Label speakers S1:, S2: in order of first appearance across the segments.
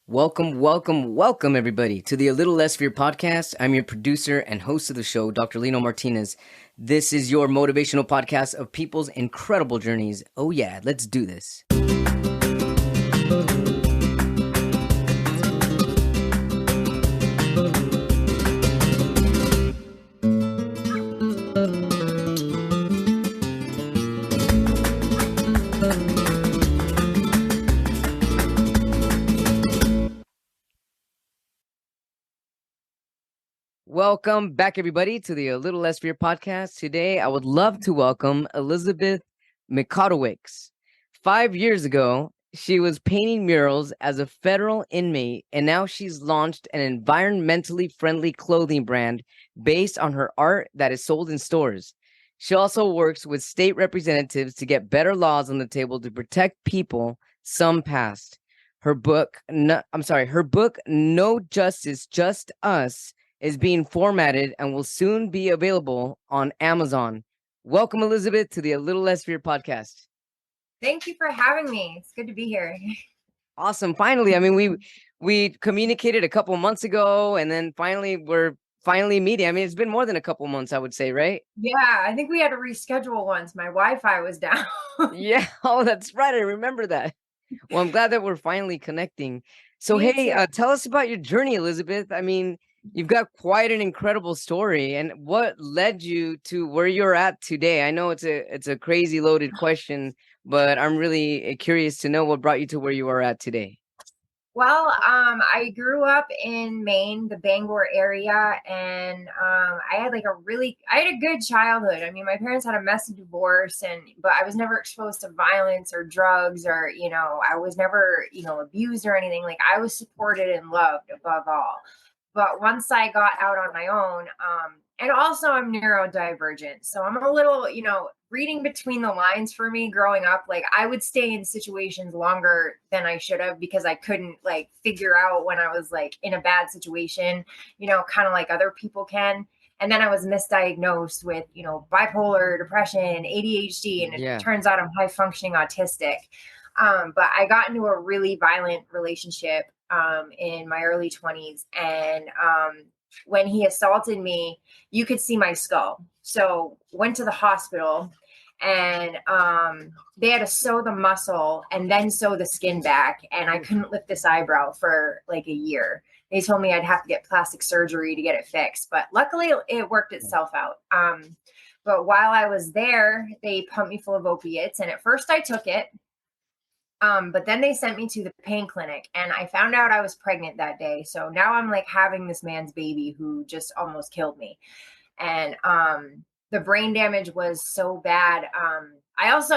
S1: Welcome, everybody, to the A Little Less Fear podcast. I'm your producer and host of the show, Dr. Lino Martinez. This is your motivational podcast of people's incredible journeys. Oh, yeah, let's do this. Welcome back, everybody, to the A Little Less Fear podcast. Today, I would love to welcome Elizabeth Micotowicz. 5 years ago, she was painting murals as a federal inmate, and now she's launched an environmentally friendly clothing brand based on her art that is sold in stores. She also works with state representatives to get better laws on the table to protect people, some past. Her book, No Justice, Just Us, is being formatted and will soon be available on Amazon. Welcome, Elizabeth, to the A Little Less Fear podcast.
S2: Thank you for having me. It's good to be here.
S1: Awesome. Finally, I mean, we communicated a couple months ago, and then we're finally meeting. I mean, it's been more than a couple months, I would say, right?
S2: Yeah, I think we had to reschedule once. My Wi-Fi was down.
S1: Yeah. Oh, that's right. I remember that. Well, I'm glad that we're finally connecting. So,
S2: Me
S1: hey,
S2: too.
S1: tell us about your journey, Elizabeth. I mean, you've got quite an incredible story, and what led you to where you're at today? I know it's a crazy loaded question, but I'm really curious to know what brought you to where you are at today.
S2: Well, I grew up in Maine, the Bangor area, and I had a good childhood. I mean, my parents had a messy divorce, but I was never exposed to violence or drugs, or I was never abused or anything. Like, I was supported and loved above all. But once I got out on my own, and also I'm neurodivergent, so I'm a little, reading between the lines for me growing up. Like, I would stay in situations longer than I should have because I couldn't like figure out when I was like in a bad situation, kind of like other people can. And then I was misdiagnosed with, bipolar depression, ADHD, and it turns out I'm high functioning autistic. But I got into a really violent relationship in my early 20s. And when he assaulted me, you could see my skull. So went to the hospital, and they had to sew the muscle and then sew the skin back. And I couldn't lift this eyebrow for like a year. They told me I'd have to get plastic surgery to get it fixed. But luckily, it worked itself out. But while I was there, they pumped me full of opiates. And at first I took it. But then they sent me to the pain clinic, and I found out I was pregnant that day. So now I'm like having this man's baby who just almost killed me. And the brain damage was so bad.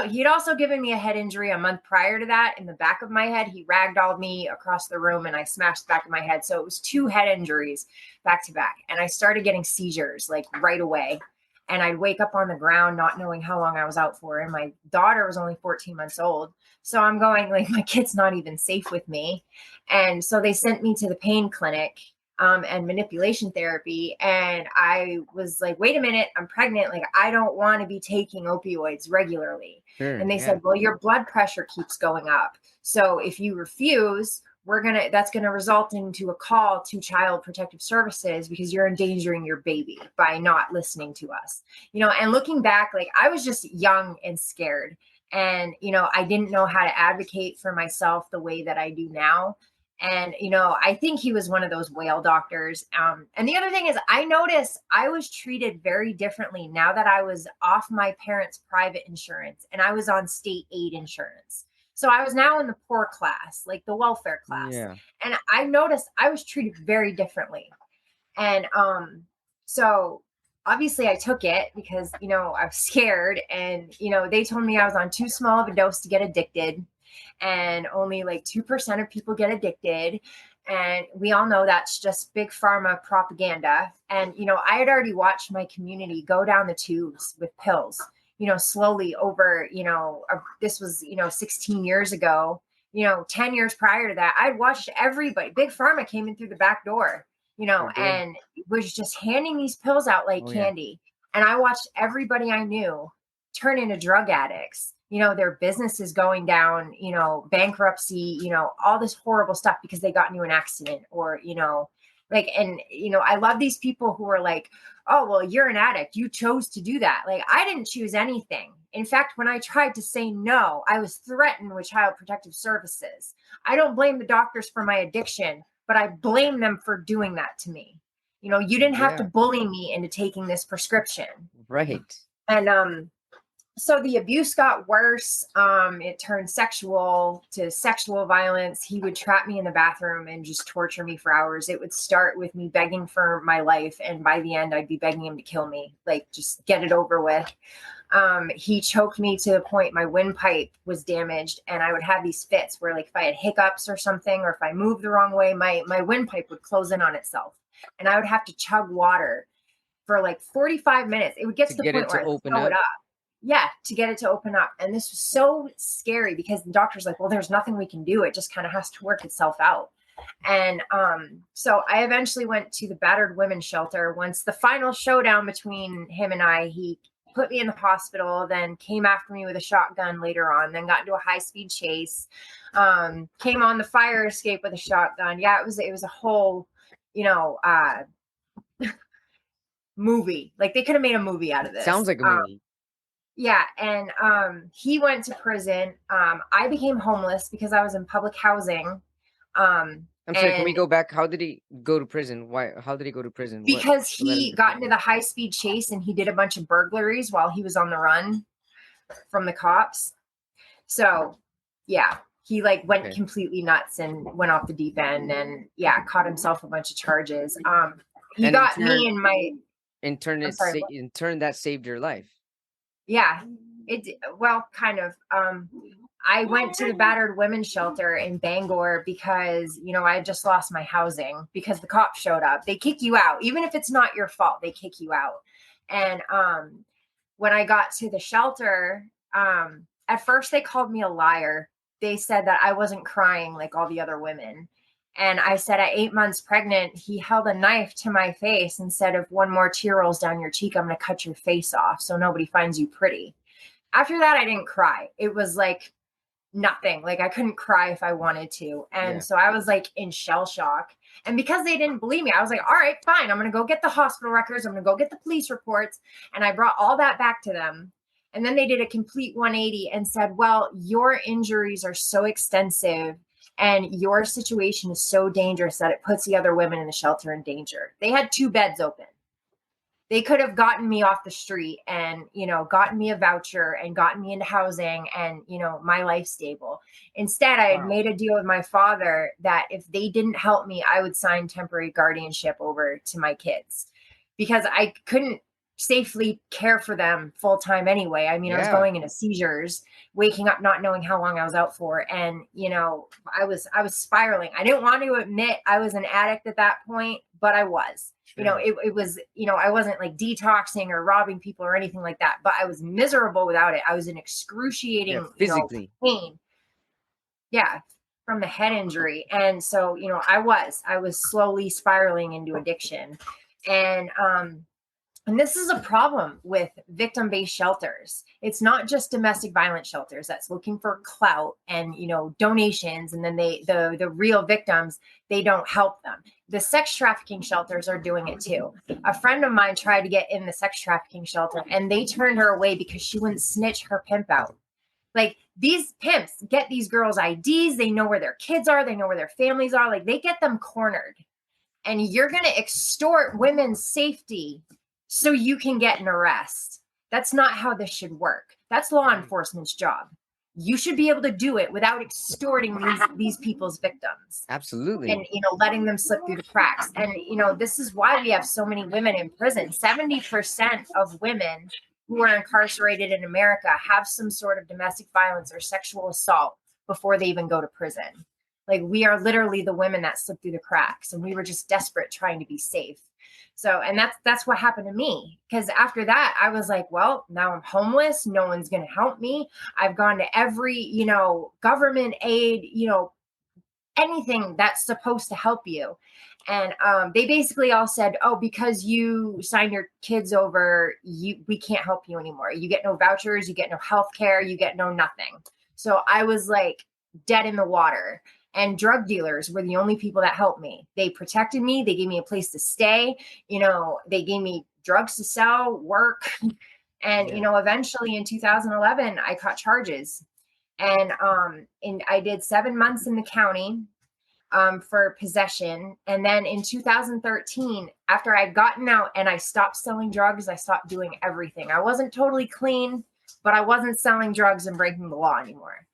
S2: He'd also given me a head injury a month prior to that in the back of my head. He ragdolled me across the room and I smashed the back of my head. So it was 2 head injuries back to back. And I started getting seizures like right away. And I'd wake up on the ground not knowing how long I was out for. And my daughter was only 14 months old. So I'm going like, my kid's not even safe with me. And so they sent me to the pain clinic and manipulation therapy. And I was like, wait a minute, I'm pregnant. Like, I don't want to be taking opioids regularly.
S1: Sure,
S2: and they said, well, your blood pressure keeps going up. So if you refuse, that's going to result into a call to Child Protective Services because you're endangering your baby by not listening to us. And looking back, like, I was just young and scared. And, I didn't know how to advocate for myself the way that I do now. And, I think he was one of those whale doctors. And the other thing is, I noticed I was treated very differently now that I was off my parents' private insurance and I was on state aid insurance. So I was now in the poor class, like the welfare class.
S1: Yeah.
S2: And I noticed I was treated very differently. And so obviously I took it because, I was scared. And, they told me I was on too small of a dose to get addicted. And only like 2% of people get addicted. And we all know that's just big pharma propaganda. And, I had already watched my community go down the tubes with pills, slowly over, this was, 16 years ago, 10 years prior to that. I'd watched everybody. Big pharma came in through the back door, and was just handing these pills out like candy. And I watched everybody I knew turn into drug addicts. Their business is going down, bankruptcy, all this horrible stuff because they got into an accident or, I love these people who are like, oh, well, you're an addict. You chose to do that. Like, I didn't choose anything. In fact, when I tried to say no, I was threatened with Child Protective Services. I don't blame the doctors for my addiction, but I blame them for doing that to me. You didn't have to bully me into taking this prescription.
S1: Right.
S2: And so the abuse got worse. It turned sexual violence. He would trap me in the bathroom and just torture me for hours. It would start with me begging for my life. And by the end, I'd be begging him to kill me, like just get it over with. He choked me to the point my windpipe was damaged. And I would have these fits where, like, if I had hiccups or something, or if I moved the wrong way, my windpipe would close in on itself. And I would have to chug water for like 45 minutes. It would get to the point where I'd throw it up. Yeah, to get it to open up. And this was so scary because the doctor's like, well, there's nothing we can do. It just kind of has to work itself out. And so I eventually went to the battered women's shelter. Once the final showdown between him and I, he put me in the hospital, then came after me with a shotgun later on, then got into a high-speed chase, came on the fire escape with a shotgun. Yeah, it was a whole, movie. Like, they could have made a movie out of this.
S1: Sounds like a movie.
S2: Yeah. And he went to prison. I became homeless because I was in public housing.
S1: I'm sorry, can we go back? How did he go to prison? How did he go to prison?
S2: Because he got into the high-speed chase and he did a bunch of burglaries while he was on the run from the cops. So, yeah, he went completely nuts and went off the deep end and caught himself a bunch of charges. He got me and my...
S1: In turn, that saved your life.
S2: Yeah, kind of. I went to the battered women's shelter in Bangor because, I had just lost my housing because the cops showed up. They kick you out. Even if it's not your fault, they kick you out. And when I got to the shelter, at first they called me a liar. They said that I wasn't crying like all the other women. And I said, at 8 months pregnant, he held a knife to my face and said, if one more tear rolls down your cheek, I'm going to cut your face off so nobody finds you pretty. After that, I didn't cry. It was like nothing. Like, I couldn't cry if I wanted to. And so I was like in shell shock. And because they didn't believe me, I was like, all right, fine. I'm going to go get the hospital records. I'm going to go get the police reports. And I brought all that back to them. And then they did a complete 180 and said, well, your injuries are so extensive and your situation is so dangerous that it puts the other women in the shelter in danger. They had 2 beds open. They could have gotten me off the street and, gotten me a voucher and gotten me into housing and, my life stable. Instead, I had made a deal with my father that if they didn't help me, I would sign temporary guardianship over to my kids because I couldn't safely care for them full time anyway. I mean, I was going into seizures, waking up, not knowing how long I was out for. And, I was spiraling. I didn't want to admit I was an addict at that point, but I was. Sure. It was, I wasn't like detoxing or robbing people or anything like that, but I was miserable without it. I was in excruciating physically pain. Yeah, from the head injury. And so, I was slowly spiraling into addiction. And this is a problem with victim-based shelters. It's not just domestic violence shelters that's looking for clout and, donations. And then the real victims, they don't help them. The sex trafficking shelters are doing it too. A friend of mine tried to get in the sex trafficking shelter and they turned her away because she wouldn't snitch her pimp out. Like, these pimps get these girls' IDs. They know where their kids are. They know where their families are. Like, they get them cornered. And you're going to extort women's safety so you can get an arrest. That's not how this should work. That's law enforcement's job. You should be able to do it without extorting these people's victims.
S1: Absolutely.
S2: And, letting them slip through the cracks. And, this is why we have so many women in prison. 70% of women who are incarcerated in America have some sort of domestic violence or sexual assault before they even go to prison. Like, we are literally the women that slip through the cracks, and we were just desperate trying to be safe. So, and that's what happened to me. Because after that, I was like, well, now I'm homeless. No one's going to help me. I've gone to every, government aid, anything that's supposed to help you. And they basically all said, oh, because you signed your kids over, we can't help you anymore. You get no vouchers, you get no health care, you get no nothing. So I was like dead in the water. And drug dealers were the only people that helped me. They protected me. They gave me a place to stay. They gave me drugs to sell, work. And, eventually in 2011, I caught charges. And I did 7 months in the county for possession. And then in 2013, after I'd gotten out and I stopped selling drugs, I stopped doing everything. I wasn't totally clean, but I wasn't selling drugs and breaking the law anymore.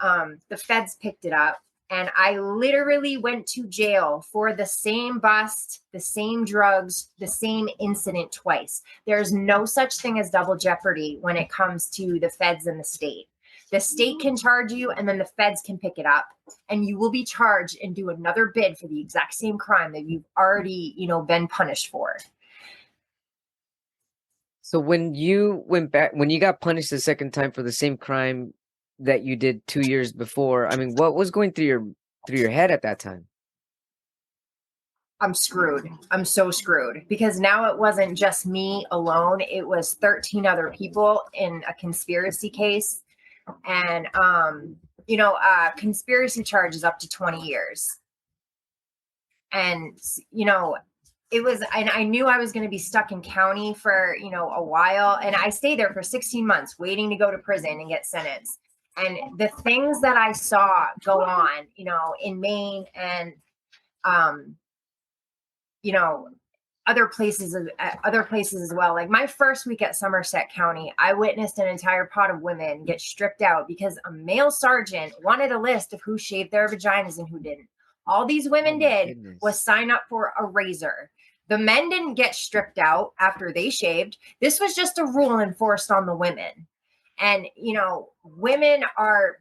S2: The feds picked it up. And I literally went to jail for the same bust, the same drugs, the same incident twice. There's no such thing as double jeopardy when it comes to the feds and the state. The state can charge you, and then the feds can pick it up, and you will be charged and do another bid for the exact same crime that you've already, been punished for.
S1: So when you went back, when you got punished the second time for the same crime that you did 2 years before, I mean, what was going through your head at that time?
S2: I'm screwed. I'm so screwed, because now it wasn't just me alone. It was 13 other people in a conspiracy case. And, conspiracy charges up to 20 years. And, it was, and I knew I was going to be stuck in county for, a while. And I stayed there for 16 months waiting to go to prison and get sentenced. And the things that I saw go on, in Maine and, other places as well. Like my first week at Somerset County, I witnessed an entire pod of women get stripped out because a male sergeant wanted a list of who shaved their vaginas and who didn't. All these women did was sign up for a razor. The men didn't get stripped out after they shaved. This was just a rule enforced on the women. And, women are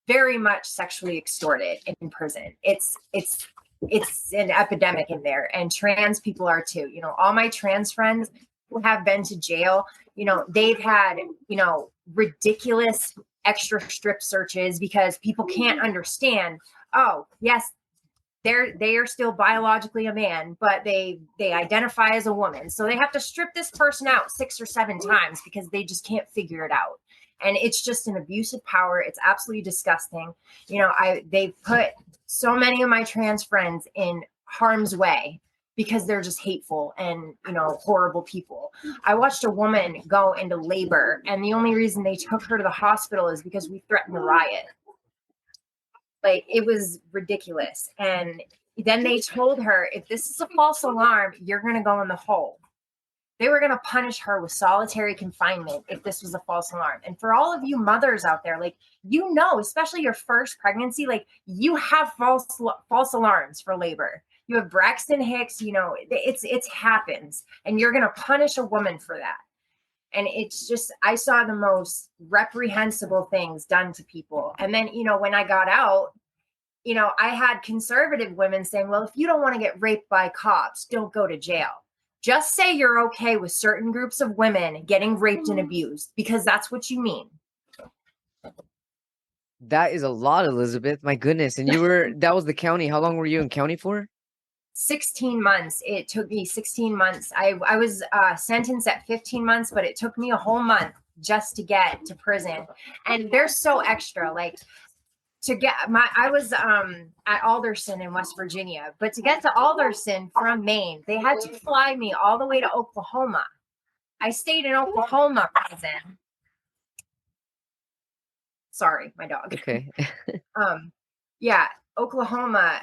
S2: very much sexually extorted in prison. It's an epidemic in there, and trans people are too. All my trans friends who have been to jail, they've had, ridiculous extra strip searches because people can't understand. Oh, yes, they are still biologically a man, but they identify as a woman. So they have to strip this person out 6 or 7 times because they just can't figure it out. And it's just an abuse of power. It's absolutely disgusting. They've put so many of my trans friends in harm's way because they're just hateful and, horrible people. I watched a woman go into labor, and the only reason they took her to the hospital is because we threatened a riot. Like, it was ridiculous. And then they told her, if this is a false alarm, you're going to go in the hole. They were going to punish her with solitary confinement if this was a false alarm. And for all of you mothers out there, like, especially your first pregnancy, like, you have false alarms for labor. You have Braxton Hicks, it's happens, and you're going to punish a woman for that. And it's just, I saw the most reprehensible things done to people. And then, when I got out, I had conservative women saying, well, if you don't want to get raped by cops, don't go to jail. Just say you're okay with certain groups of women getting raped and abused, because that's what you mean.
S1: That is a lot, Elizabeth. My goodness. And that was the county. How long were you in county for?
S2: 16 months. It took me 16 months. I was sentenced at 15 months, but it took me a whole month just to get to prison. And they're so extra. Like, I was at Alderson in West Virginia, but to get to Alderson from Maine, they had to fly me all the way to Oklahoma. I stayed in Oklahoma prison. Sorry, my dog.
S1: Okay.
S2: Yeah, Oklahoma.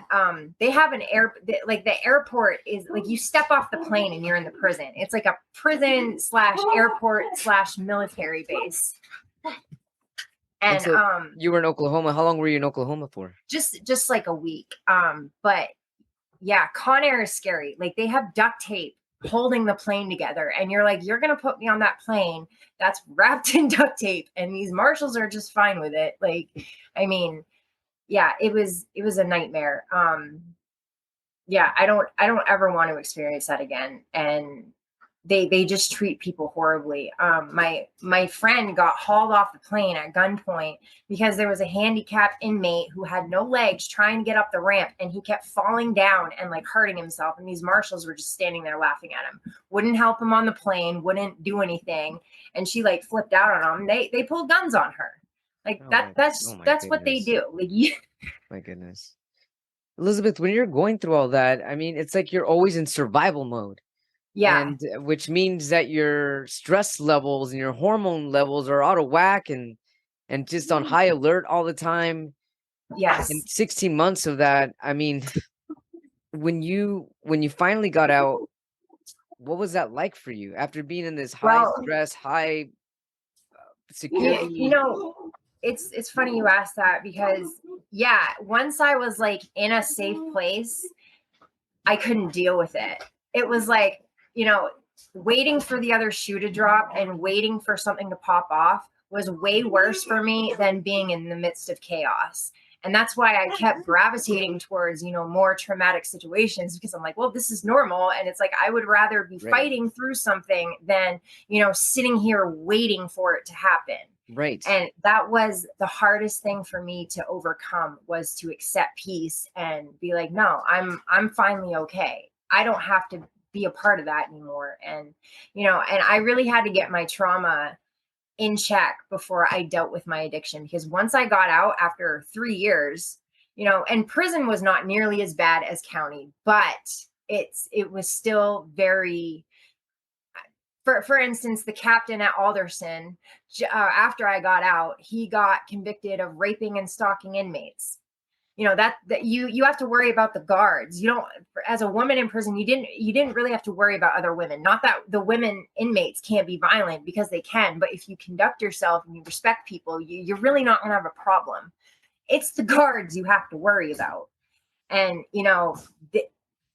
S2: They have an the airport is like, you step off the plane and you're in the prison. It's like a prison / airport / military base. And
S1: so you were in Oklahoma. How long were you in Oklahoma for?
S2: Just like a week. But yeah, Con Air is scary. Like, they have duct tape holding the plane together, and you're like, you're gonna put me on that plane that's wrapped in duct tape, and these marshals are just fine with it. Like, I mean, yeah, it was a nightmare. Yeah, I don't ever want to experience that again. And they just treat people horribly. My friend got hauled off the plane at gunpoint because there was a handicapped inmate who had no legs trying to get up the ramp, and he kept falling down and like hurting himself. And these marshals were just standing there laughing at him, wouldn't help him on the plane, wouldn't do anything. And she like flipped out on him. They pulled guns on her. Like
S1: Oh my
S2: that's what they
S1: goodness.
S2: do. Like you,
S1: My goodness. Elizabeth, when you're going through all that, I mean, it's like you're always in survival mode.
S2: yeah,
S1: And which means that your stress levels and your hormone levels are out of whack and just on high alert all the time. And
S2: yes.
S1: 16 months of that, I mean, when you finally got out, what was that like for you after being in this high
S2: Well,
S1: stress, high
S2: you
S1: security?
S2: know, it's funny you asked that because yeah, once I was like in a safe place, I couldn't deal with it. It was like, you know, waiting for the other shoe to drop and waiting for something to pop off was way worse for me than being in the midst of chaos. And that's why I kept gravitating towards, more traumatic situations because I'm like, well, this is normal. And it's like, I would rather be
S1: Right.
S2: fighting through something than, sitting here waiting for it to happen.
S1: Right.
S2: And that was the hardest thing for me to overcome, was to accept peace and be like, no, I'm finally okay. I don't have to be a part of that anymore. And and I really had to get my trauma in check before I dealt with my addiction, because once I got out after 3 years, and prison was not nearly as bad as county, but it was still very, for instance, the captain at Alderson, after I got out, he got convicted of raping and stalking inmates. That you have to worry about the guards. You don't, as a woman in prison, you didn't really have to worry about other women. Not that the women inmates can't be violent, because they can, but if you conduct yourself and you respect people, you're really not going to have a problem. It's the guards you have to worry about. And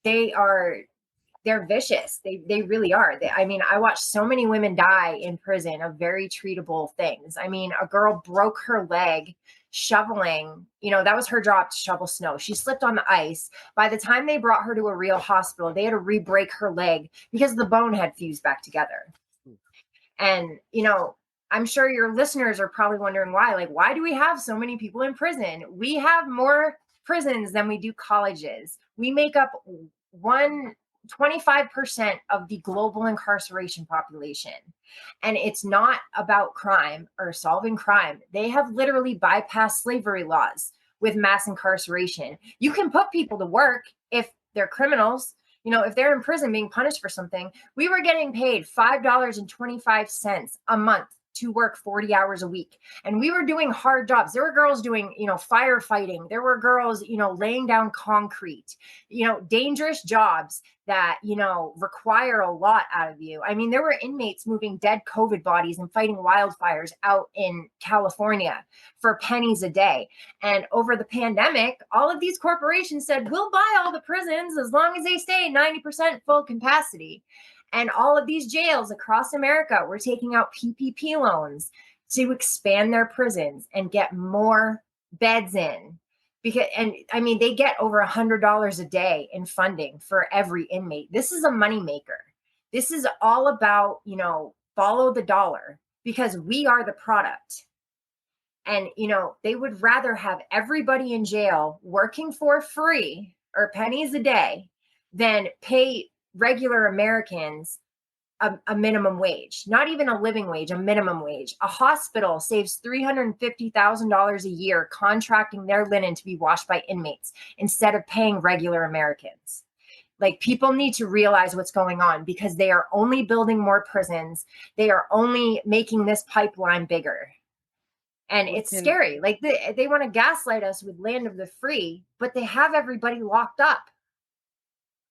S2: they are, they're vicious. They really are. I mean, I watched so many women die in prison of very treatable things. I mean, a girl broke her leg shoveling, that was her job, to shovel snow. She slipped on the ice. By the time they brought her to a real hospital, they had to re-break her leg because the bone had fused back together. And, I'm sure your listeners are probably wondering why. Like, why do we have so many people in prison? We have more prisons than we do colleges. We make up 25% of the global incarceration population. And it's not about crime or solving crime. They have literally bypassed slavery laws with mass incarceration. You can put people to work if they're criminals. If they're in prison being punished for something. We were getting paid $5.25 a month to work 40 hours a week. And we were doing hard jobs. There were girls doing, firefighting. There were girls, laying down concrete, dangerous jobs that, require a lot out of you. I mean, there were inmates moving dead COVID bodies and fighting wildfires out in California for pennies a day. And over the pandemic, all of these corporations said, we'll buy all the prisons as long as they stay 90% full capacity. And all of these jails across America were taking out PPP loans to expand their prisons and get more beds in. And I mean, they get over $100 a day in funding for every inmate. This is a moneymaker. This is all about, follow the dollar, because we are the product. And, they would rather have everybody in jail working for free or pennies a day than pay regular Americans a minimum wage, not even a living wage, a minimum wage. A hospital saves $350,000 a year contracting their linen to be washed by inmates instead of paying regular Americans. Like, people need to realize what's going on, because they are only building more prisons. They are only making this pipeline bigger. And it's scary. Like, they want to gaslight us with land of the free, but they have everybody locked up.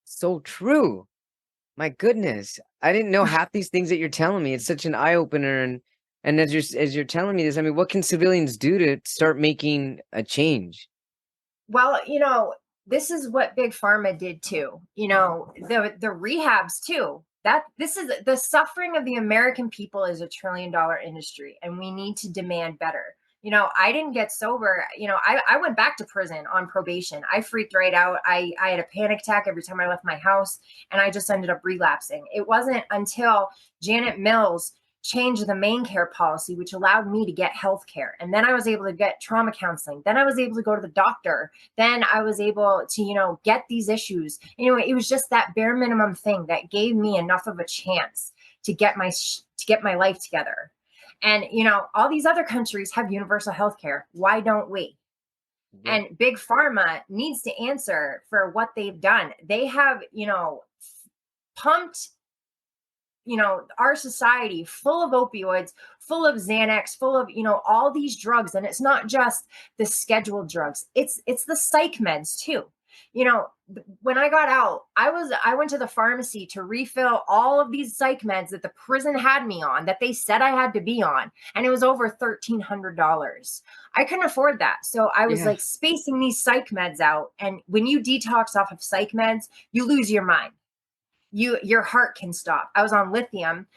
S1: So true. My goodness. I didn't know half these things that you're telling me. It's such an eye opener. And as you're telling me this, I mean, what can civilians do to start making a change?
S2: Well, this is what Big Pharma did too. The rehabs too. This is the suffering of the American people is $1 trillion industry, and we need to demand better. I didn't get sober. I went back to prison on probation. I freaked right out. I had a panic attack every time I left my house, and I just ended up relapsing. It wasn't until Janet Mills changed the main care policy, which allowed me to get health care. And then I was able to get trauma counseling. Then I was able to go to the doctor. Then I was able to, get these issues. It was just that bare minimum thing that gave me enough of a chance to get my life together. And, all these other countries have universal health care. Why don't we?
S1: Yeah.
S2: And Big Pharma needs to answer for what they've done. They have, pumped our society full of opioids, full of Xanax, full of, all these drugs. And it's not just the scheduled drugs. It's the psych meds too. When I got out, I went to the pharmacy to refill all of these psych meds that the prison had me on, that they said I had to be on. And it was over $1,300. I couldn't afford that. So I was like spacing these psych meds out. And when you detox off of psych meds, you lose your mind. Your heart can stop. I was on lithium.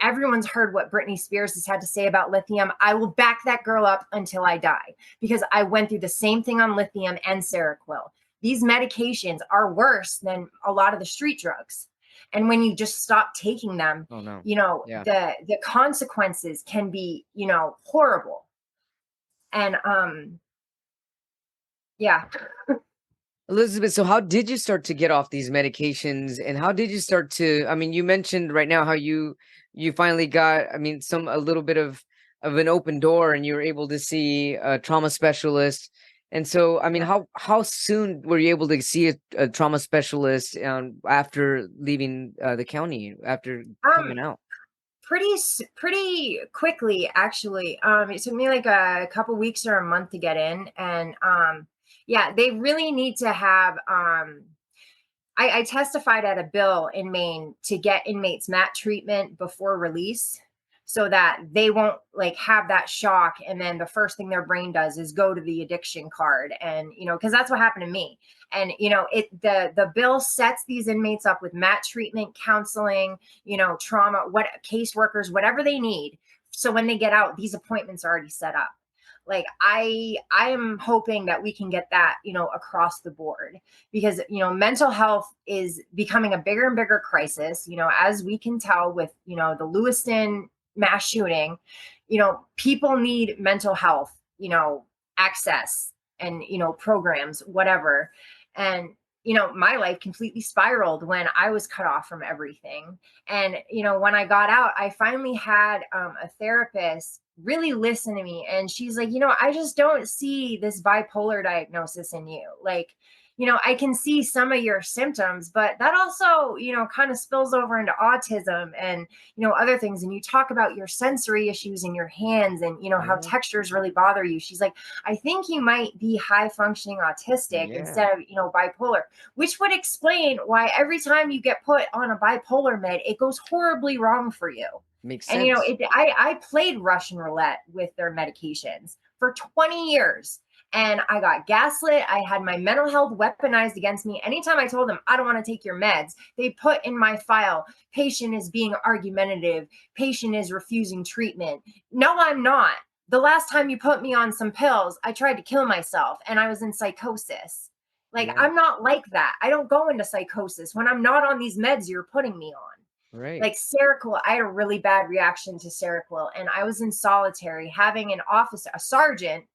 S2: Everyone's heard what Britney Spears has had to say about lithium. I will back that girl up until I die, because I went through the same thing on lithium and Seroquel. These medications are worse than a lot of the street drugs. And when you just stop taking them, the consequences can be, horrible. And yeah.
S1: Elizabeth, so how did you start to get off these medications, and how did you start to, you mentioned right now how you finally got, a little bit of an open door, and you were able to see a trauma specialist. And so, how soon were you able to see a trauma specialist after leaving the county, after coming out?
S2: Pretty quickly, actually. It took me like a couple weeks or a month to get in. And they really need to have, I testified at a bill in Maine to get inmates MAT treatment before release, so that they won't have that shock. And then the first thing their brain does is go to the addiction card. And, because that's what happened to me. And, the bill sets these inmates up with MAT treatment, counseling, trauma, caseworkers, whatever they need. So when they get out, these appointments are already set up. I am hoping that we can get that, across the board, because, mental health is becoming a bigger and bigger crisis, as we can tell with, the Lewiston mass shooting. People need mental health, access and, programs, whatever. And, my life completely spiraled when I was cut off from everything. And, when I got out, I finally had a therapist really listen to me. And she's like, I just don't see this bipolar diagnosis in you. I can see some of your symptoms, but that also, kind of spills over into autism and, other things. And you talk about your sensory issues in your hands and, how textures really bother you. She's like, I think you might be high functioning autistic instead of, bipolar, which would explain why every time you get put on a bipolar med, it goes horribly wrong for you.
S1: Makes sense.
S2: And, I played Russian roulette with their medications for 20 years. And I got gaslit. I had my mental health weaponized against me. Anytime I told them, I don't want to take your meds, they put in my file, patient is being argumentative. Patient is refusing treatment. No, I'm not. The last time you put me on some pills, I tried to kill myself and I was in psychosis. I'm not like that. I don't go into psychosis when I'm not on these meds you're putting me on.
S1: Right.
S2: Seroquel, I had a really bad reaction to Seroquel, and I was in solitary having a sergeant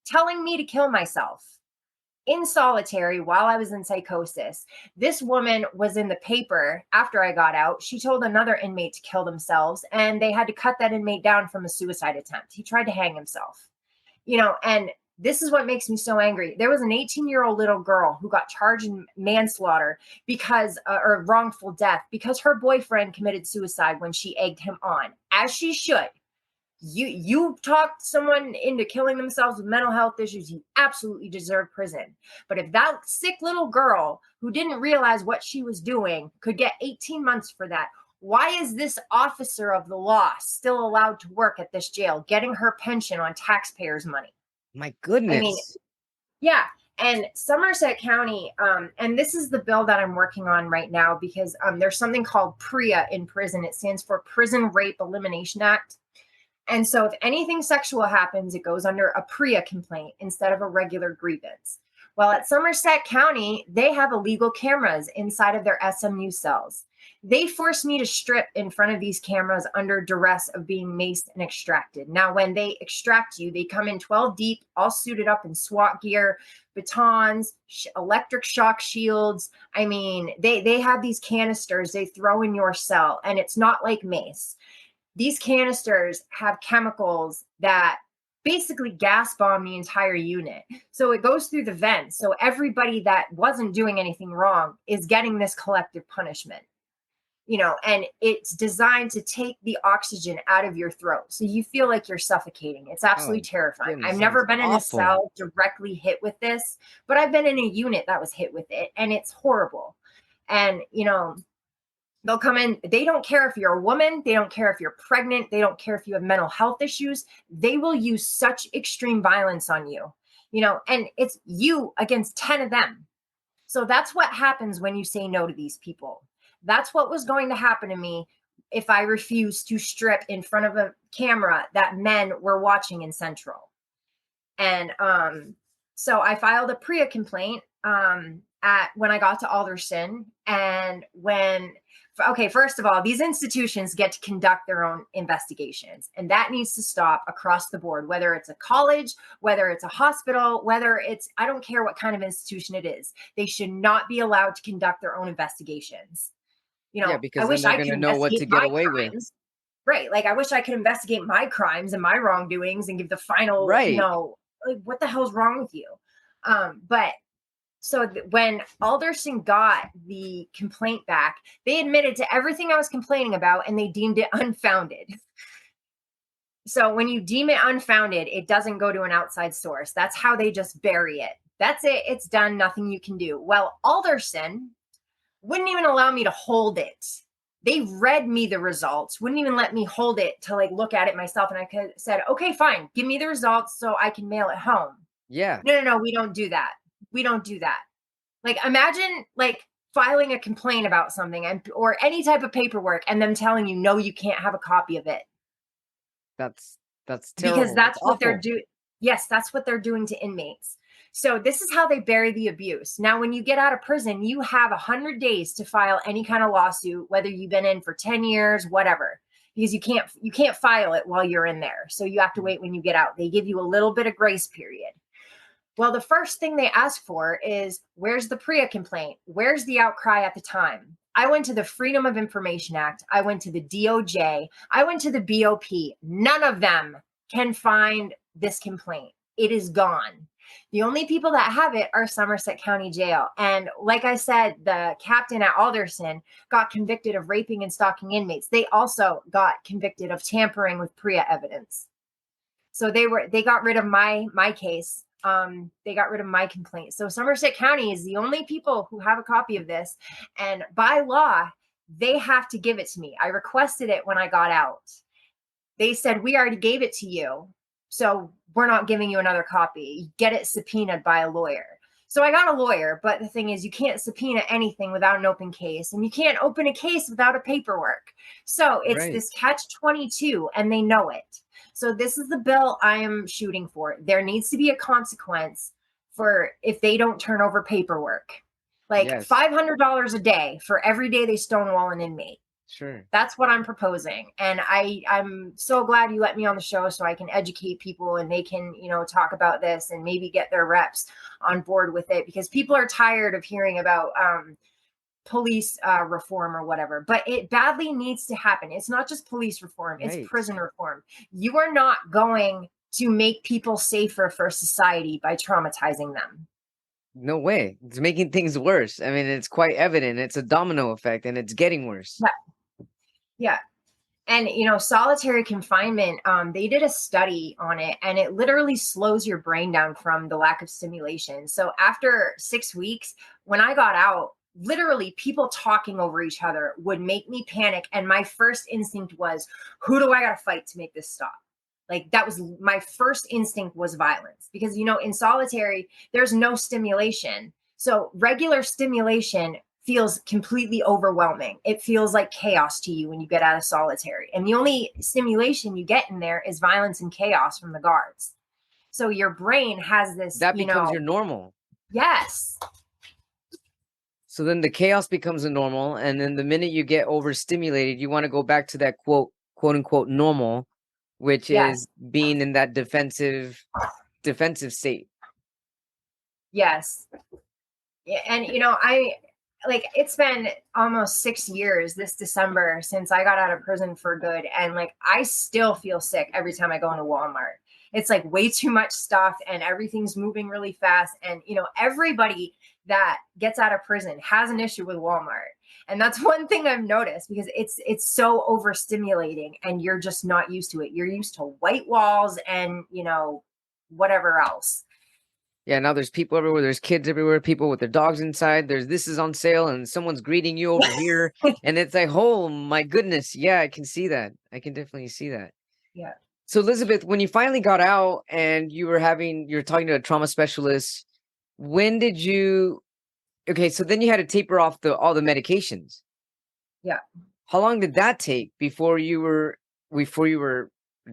S2: telling me to kill myself in solitary while I was in psychosis. This woman was in the paper after I got out. She told another inmate to kill themselves, and they had to cut that inmate down from a suicide attempt. He tried to hang himself, and this is what makes me so angry. There was an 18-year-old little girl who got charged in manslaughter or wrongful death because her boyfriend committed suicide when she egged him on, as she should. You talked someone into killing themselves with mental health issues, you absolutely deserve prison. But if that sick little girl who didn't realize what she was doing could get 18 months for that, why is this officer of the law still allowed to work at this jail, getting her pension on taxpayers' money?
S1: My goodness.
S2: Yeah. And Somerset County, and this is the bill that I'm working on right now, because there's something called PREA in prison. It stands for Prison Rape Elimination Act. And so if anything sexual happens, it goes under a PREA complaint instead of a regular grievance. Well, at Somerset County, they have illegal cameras inside of their SMU cells. They forced me to strip in front of these cameras under duress of being maced and extracted. Now, when they extract you, they come in 12 deep, all suited up in SWAT gear, batons, electric shock shields. I mean, they have these canisters they throw in your cell, and it's not like mace. These canisters have chemicals that basically gas bomb the entire unit. So it goes through the vents. So everybody that wasn't doing anything wrong is getting this collective punishment. And it's designed to take the oxygen out of your throat. So you feel like you're suffocating. It's absolutely
S1: Oh,
S2: terrifying.
S1: goodness,
S2: I've
S1: sounds
S2: never been in a
S1: awful.
S2: cell directly hit with this, but I've been in a unit that was hit with it, and it's horrible. And, they'll come in. They don't care if you're a woman. They don't care if you're pregnant. They don't care if you have mental health issues. They will use such extreme violence on you, and it's you against 10 of them. So that's what happens when you say no to these people. That's what was going to happen to me if I refused to strip in front of a camera that men were watching in Central. And so I filed a PREA complaint when I got to Alderson. And first of all, these institutions get to conduct their own investigations, and that needs to stop across the board, whether it's a college, whether it's a hospital, I don't care what kind of institution it is. They should not be allowed to conduct their own investigations.
S1: Yeah,
S2: I
S1: because then
S2: wish
S1: they're
S2: I could
S1: gonna know what
S2: investigate
S1: to get
S2: my
S1: away with.
S2: crimes. Right. Like, I wish I could investigate my crimes and my wrongdoings and give the final,
S1: Right.
S2: like, what the hell's wrong with you? But so when Alderson got the complaint back, they admitted to everything I was complaining about, and they deemed it unfounded. So when you deem it unfounded, it doesn't go to an outside source. That's how they just bury it. That's it. It's done. Nothing you can do. Well, Alderson wouldn't even allow me to hold it. They read me the results, wouldn't even let me hold it to look at it myself. And I said, okay, fine, give me the results so I can mail it home.
S1: Yeah.
S2: No, we don't do that. We don't do that. Imagine filing a complaint about something or any type of paperwork and them telling you, no, you can't have a copy of it.
S1: That's
S2: Because
S1: terrible. That's
S2: that's what they're
S1: awful.
S2: doing. Yes, that's what they're doing to inmates. So this is how they bury the abuse. Now, when you get out of prison, you have 100 days to file any kind of lawsuit, whether you've been in for 10 years, whatever, because you can't file it while you're in there. So you have to wait when you get out. They give you a little bit of grace period. Well, the first thing they ask for is, where's the PREA complaint? Where's the outcry at the time? I went to the Freedom of Information Act. I went to the DOJ. I went to the BOP. None of them can find this complaint. It is gone. The only people that have it are Somerset County Jail. And like I said, the captain at Alderson got convicted of raping and stalking inmates. They also got convicted of tampering with PREA evidence. So they got rid of my case. They got rid of my complaint. So Somerset County is the only people who have a copy of this. And by law, they have to give it to me. I requested it when I got out. They said, we already gave it to you, so we're not giving you another copy. Get it subpoenaed by a lawyer. So I got a lawyer, but the thing is, you can't subpoena anything without an open case, and you can't open a case without a paperwork. So it's
S1: Right.
S2: this catch-22, and they know it. So this is the bill I am shooting for. There needs to be a consequence for if they don't turn over paperwork. Like
S1: Yes.
S2: $500 a day for every day they stonewall an inmate.
S1: Sure.
S2: That's what I'm proposing. And I'm so glad you let me on the show so I can educate people and they can, talk about this and maybe get their reps on board with it, because people are tired of hearing about police reform or whatever, but it badly needs to happen. It's not just police reform, it's
S1: Right.
S2: prison reform. You are not going to make people safer for society by traumatizing them.
S1: No way. It's making things worse. I mean, it's quite evident. It's a domino effect, and it's getting worse.
S2: Yeah. And, solitary confinement, they did a study on it, and it literally slows your brain down from the lack of stimulation. So after 6 weeks, when I got out, literally people talking over each other would make me panic. And my first instinct was, who do I got to fight to make this stop? Like, that was my first instinct, was violence, because, in solitary, there's no stimulation. So regular stimulation feels completely overwhelming. It feels like chaos to you when you get out of solitary. And the only stimulation you get in there is violence and chaos from the guards. So your brain has this,
S1: That becomes your normal.
S2: yes.
S1: So then the chaos becomes a normal, and then the minute you get overstimulated, you want to go back to that quote unquote normal, which
S2: Yes.
S1: is being in that defensive state.
S2: Yes. And it's been almost 6 years this December since I got out of prison for good, and like I still feel sick every time I go into Walmart. It's like way too much stuff and everything's moving really fast, and everybody that gets out of prison has an issue with Walmart. And that's one thing I've noticed, because it's so overstimulating and you're just not used to it. You're used to white walls and whatever else.
S1: Yeah, now there's people everywhere. There's kids everywhere. People with their dogs inside. There's this is on sale, and someone's greeting you over here, and it's like, oh my goodness, yeah, I can see that. I can definitely see that.
S2: Yeah.
S1: So Elizabeth, when you finally got out and you're talking to a trauma specialist, when did you? Okay, so then you had to taper off all the medications.
S2: Yeah.
S1: How long did that take before you were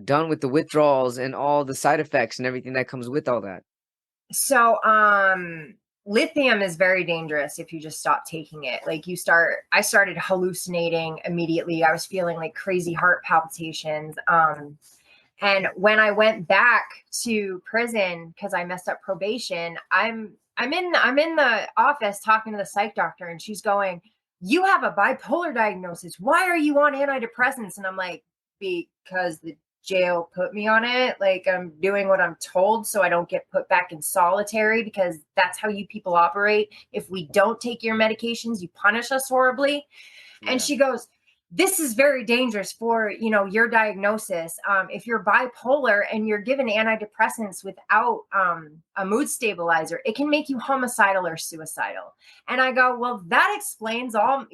S1: done with the withdrawals and all the side effects and everything that comes with all that?
S2: So, lithium is very dangerous if you just stop taking it. Like I started hallucinating immediately. I was feeling like crazy heart palpitations. And when I went back to prison because I messed up probation, I'm in the office talking to the psych doctor, and she's going, "You have a bipolar diagnosis. Why are you on antidepressants?" And I'm like, "Because the jail put me on it. Like, I'm doing what I'm told so I don't get put back in solitary, because that's how you people operate. If we don't take your medications, you punish us horribly." Yeah. And she goes, "This is very dangerous for, your diagnosis. If you're bipolar and you're given antidepressants without a mood stabilizer, it can make you homicidal or suicidal." And I go, "Well, that explains all,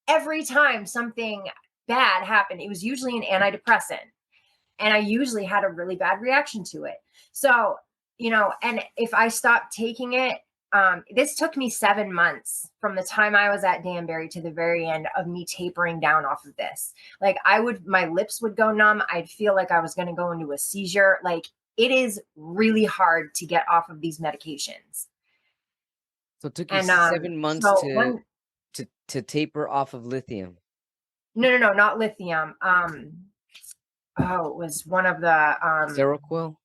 S2: every time something bad happened, it was usually an antidepressant. And I usually had a really bad reaction to it." So, and if I stopped taking it, this took me 7 months from the time I was at Danbury to the very end of me tapering down off of this. Like my lips would go numb. I'd feel like I was going to go into a seizure. Like, it is really hard to get off of these medications.
S1: So it took you 7 months to taper off of lithium.
S2: No, not lithium. It was one of the
S1: Seroquel?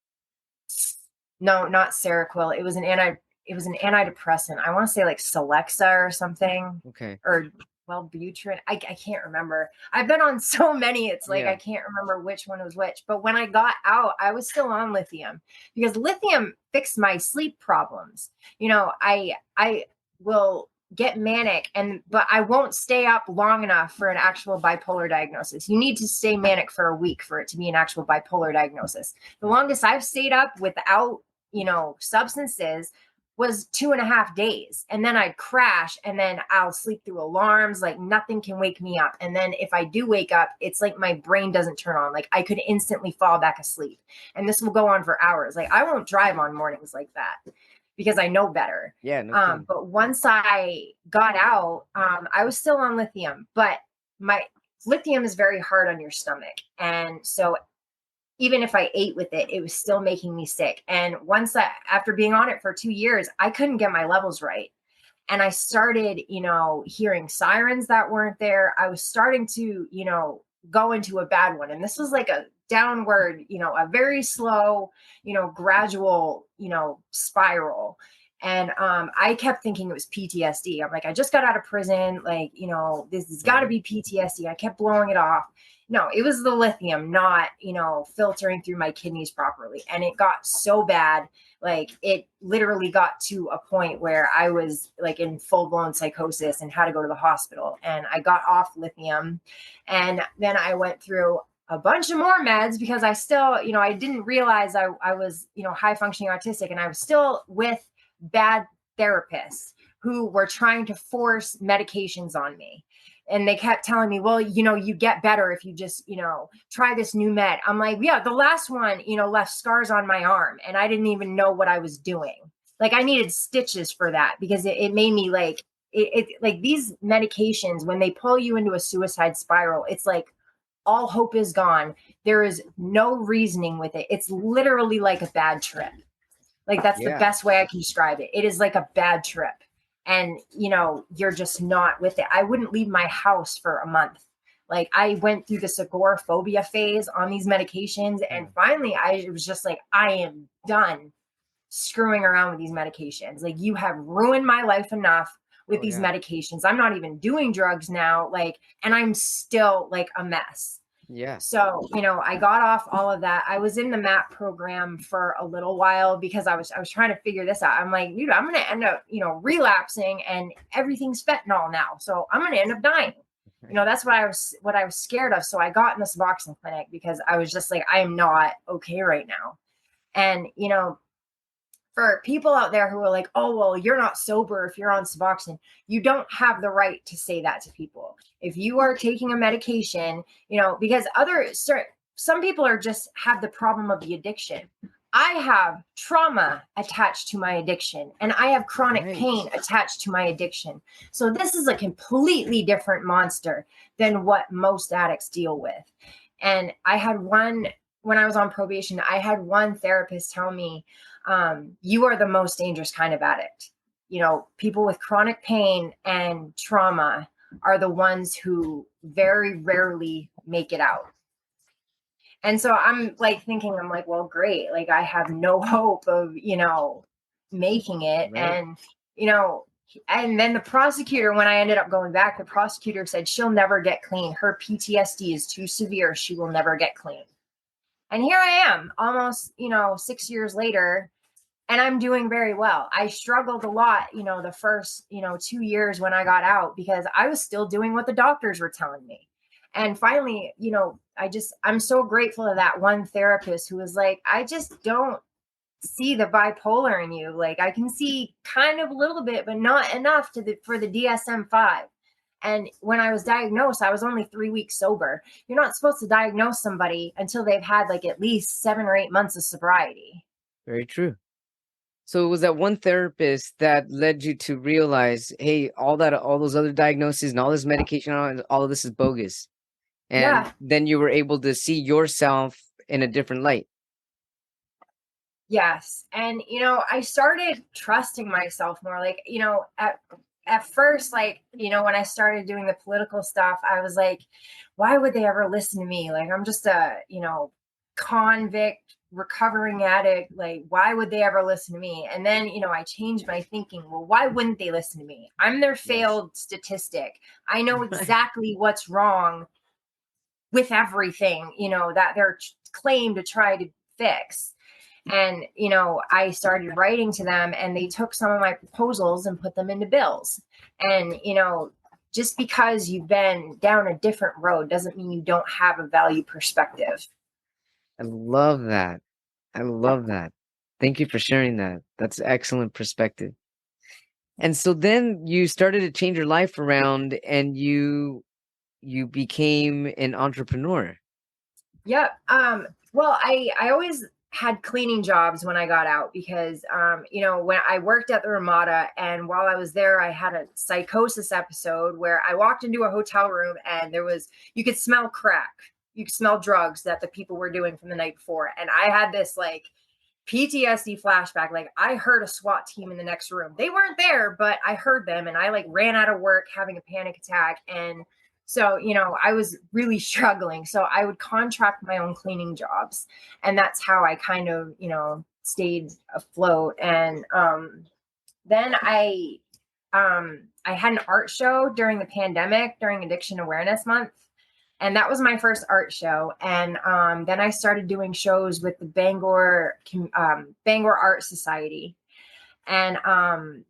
S2: No, not Seroquel. It was an antidepressant. I want to say like Celexa or something.
S1: Okay.
S2: Or Wellbutrin. I can't remember. I've been on so many. It's like, I can't remember which one was which. But when I got out, I was still on lithium, because lithium fixed my sleep problems. I will get manic, but I won't stay up long enough for an actual bipolar diagnosis. You need to stay manic for a week for it to be an actual bipolar diagnosis. The longest I've stayed up without, substances was 2.5 days. And then I'd crash, and then I'll sleep through alarms. Like, nothing can wake me up. And then if I do wake up, it's like my brain doesn't turn on. Like, I could instantly fall back asleep. And this will go on for hours. Like, I won't drive on mornings like that, because I know better.
S1: Yeah. No
S2: but once I got out, I was still on lithium, but my lithium is very hard on your stomach. And so even if I ate with it, it was still making me sick. And after being on it for 2 years, I couldn't get my levels right. And I started, hearing sirens that weren't there. I was starting to, go into a bad one. And this was like a downward, a very slow, gradual, spiral. And I kept thinking it was PTSD. I'm like, I just got out of prison. Like, this has got to be PTSD. I kept blowing it off. No, it was the lithium not, filtering through my kidneys properly. And it got so bad. Like, it literally got to a point where I was like in full blown psychosis and had to go to the hospital. And I got off lithium. And then I went through a bunch of more meds, because I still, I didn't realize I was, high functioning autistic, and I was still with bad therapists who were trying to force medications on me. And they kept telling me, well, you get better if you just, try this new med. I'm like, yeah, the last one, left scars on my arm, and I didn't even know what I was doing. Like, I needed stitches for that, because it made me like, like these medications, when they pull you into a suicide spiral, it's like all hope is gone. There is no reasoning with it. It's literally like a bad trip. Like that's the
S1: Yeah.
S2: best way I can describe it. It is like a bad trip. And you're just not with it. I wouldn't leave my house for a month. Like I went through this agoraphobia phase on these medications. And finally I was just like, I am done screwing around with these medications. Like you have ruined my life enough with these medications. I'm not even doing drugs now. Like, and I'm still like a mess.
S1: Yeah.
S2: So, I got off all of that. I was in the MAP program for a little while because I was trying to figure this out. I'm like, dude, I'm going to end up, relapsing, and everything's fentanyl now. So I'm going to end up dying. That's what I was scared of. So I got in the Suboxone clinic because I was just like, I am not okay right now. And, for people out there who are like, oh, well, you're not sober if you're on Suboxone, you don't have the right to say that to people. If you are taking a medication, because some people are just have the problem of the addiction. I have trauma attached to my addiction, and I have chronic pain attached to my addiction. So this is a completely different monster than what most addicts deal with. And when I was on probation, I had one therapist tell me, you are the most dangerous kind of addict. People with chronic pain and trauma are the ones who very rarely make it out. And so I'm like thinking, I'm like, well, great. Like I have no hope of, making it.
S1: Right.
S2: And then the prosecutor, when I ended up going back, the prosecutor said she'll never get clean. Her PTSD is too severe. She will never get clean. And here I am almost, 6 years later, and I'm doing very well. I struggled a lot, the first, 2 years when I got out, because I was still doing what the doctors were telling me. And finally, I'm so grateful to that one therapist who was like, I just don't see the bipolar in you. Like I can see kind of a little bit, but not enough for the DSM-5. And when I was diagnosed, I was only 3 weeks sober. You're not supposed to diagnose somebody until they've had like at least 7 or 8 months of sobriety.
S1: Very true. So it was that one therapist that led you to realize, hey, all those other diagnoses and all this medication, all of this is bogus. And then you were able to see yourself in a different light.
S2: Yes. And, I started trusting myself more. Like, at first, like, when I started doing the political stuff, I was like, why would they ever listen to me? Like, I'm just a, convict, recovering addict. Like, why would they ever listen to me? And then, I changed my thinking. Well, why wouldn't they listen to me? I'm their failed statistic. I know exactly what's wrong with everything, that they're claimed to try to fix. And, I started writing to them, and they took some of my proposals and put them into bills. And, just because you've been down a different road doesn't mean you don't have a value perspective.
S1: I love that. I love that. Thank you for sharing that. That's excellent perspective. And so then you started to change your life around, and you became an entrepreneur.
S2: Yep. Well, I always had cleaning jobs when I got out because, when I worked at the Ramada, and while I was there, I had a psychosis episode where I walked into a hotel room and you could smell crack. You could smell drugs that the people were doing from the night before. And I had this like PTSD flashback. Like I heard a SWAT team in the next room. They weren't there, but I heard them, and I like ran out of work having a panic attack. And so, I was really struggling. So I would contract my own cleaning jobs. And that's how I kind of, stayed afloat. And then I had an art show during the pandemic, during Addiction Awareness Month. And that was my first art show. And then I started doing shows with the Bangor Art Society. And